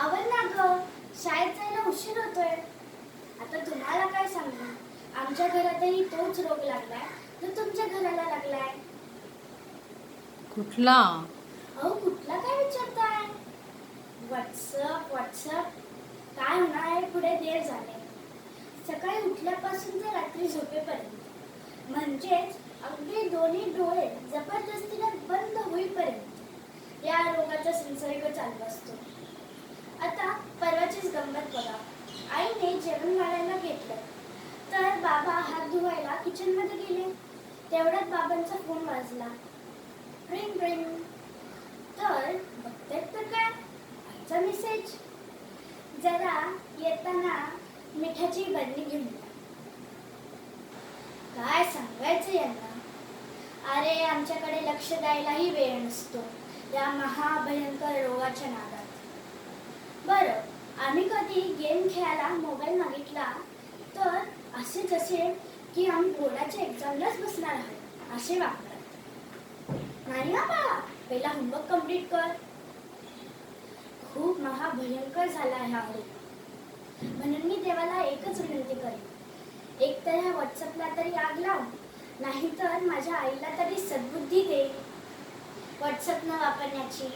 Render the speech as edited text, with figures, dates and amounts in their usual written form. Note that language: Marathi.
आवर ना ग, शाळेत जायला उशीर होतोय. आता तुम्हाला काय सांगू, आमच्या घरातही तोच रोग लागलाय जो तुमच्या घराला लागलाय. कुठला? अहो कुठला काय विचारताय? व्हॉट्सअप व्हॉट्सअप काय होणार आहे पुढे देर झाले. सकाळी उठल्यापासून ते रात्री झोपेपर्यंत, म्हणजेच अगदी दोन्ही डोळे जबरदस्तीने बंद होईपर्यंत या रोगाचा संसर्ग चालू असतो. आता परवाचीच गंमत बघा. आईने जेवण वाढायला घेतलं तर बाबा हात धुवायला किचनमध्ये गेले. तेवढ्यात बाबांचा फोन वाजला. Ring ring. तर बघतात तर काय, आईचा मेसेज. जरा येताना मिठाची बरणी घेऊन या. काय सांगायचं यांना. अरे आमच्याकडे लक्ष द्यायलाही वेळ नसतो या महाभयंकर रोगाच्या नादात. बरं, आम्ही कधी गेम खेळायला मोबाईल मागितला तर असे जसे की आम्ही बोर्डाच्या एक्झामलाच बसणार आहोत असे वागतात. नाही ना बाळा, पहिला होमवर्क कंप्लीट कर. खूप महाभयंकर झाला हा रोग. म्हणून मी देवाला एकच विनंती करेन, एक तर ह्या व्हॉट्सअपला तरी आग लाव, नाहीतर माझ्या आईला तरी सद्बुद्धी दे व्हॉट्सअप न वापरण्याची.